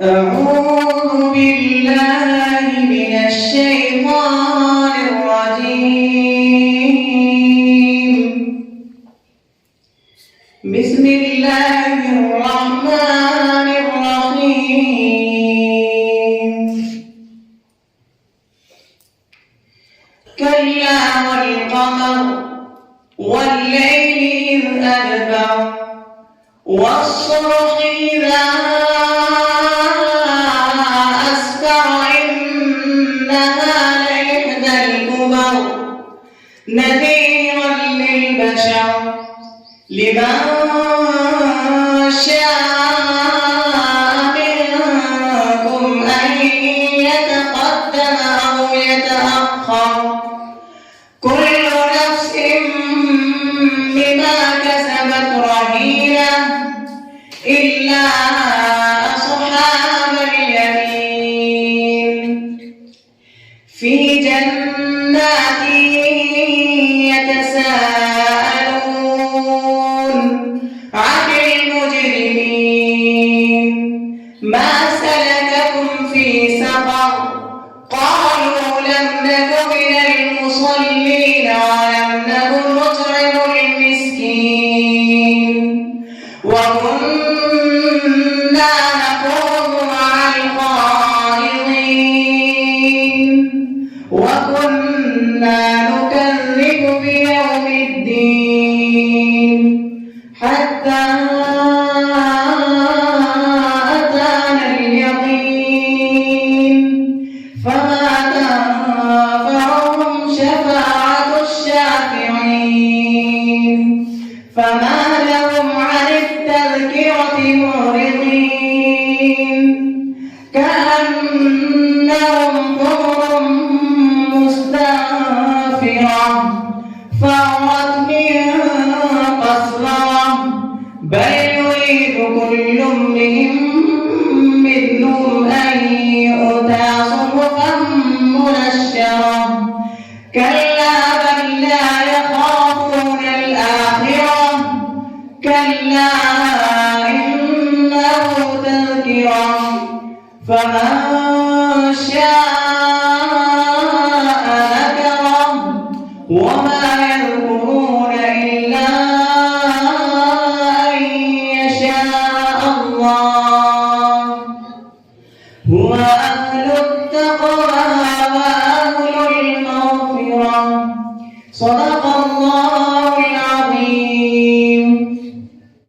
أعوذ بالله من الشيطان الرجيم. بسم الله الرحمن الرحيم. كلا والقمر والليل إذ أدبر والصبح إذا نذيرا للبشر لمن شاء منكم أن يتقدم أو يتأخر كل نفس بما كسبت رهينة إلا أصحاب اليمين في جنات يتساءلون عن المجرمين ما سلككم في سقر قالوا لم نك من المصلين ولم نك نطعم المسكين وكنا نخوض مع الخائضين وكنا نكذب بيوم الدين حتى أتانا اليقين فما تنفعهم شفاعة الشافعين فما لهم عن التذكرة معرضين كأنهم حمر مستنفرة فرت من قسورة بل يريد كل امرئ منهم أن يؤتى صحفا منشرة كلا بل لا يخافون الآخرة كلا إنه تذكرة فمن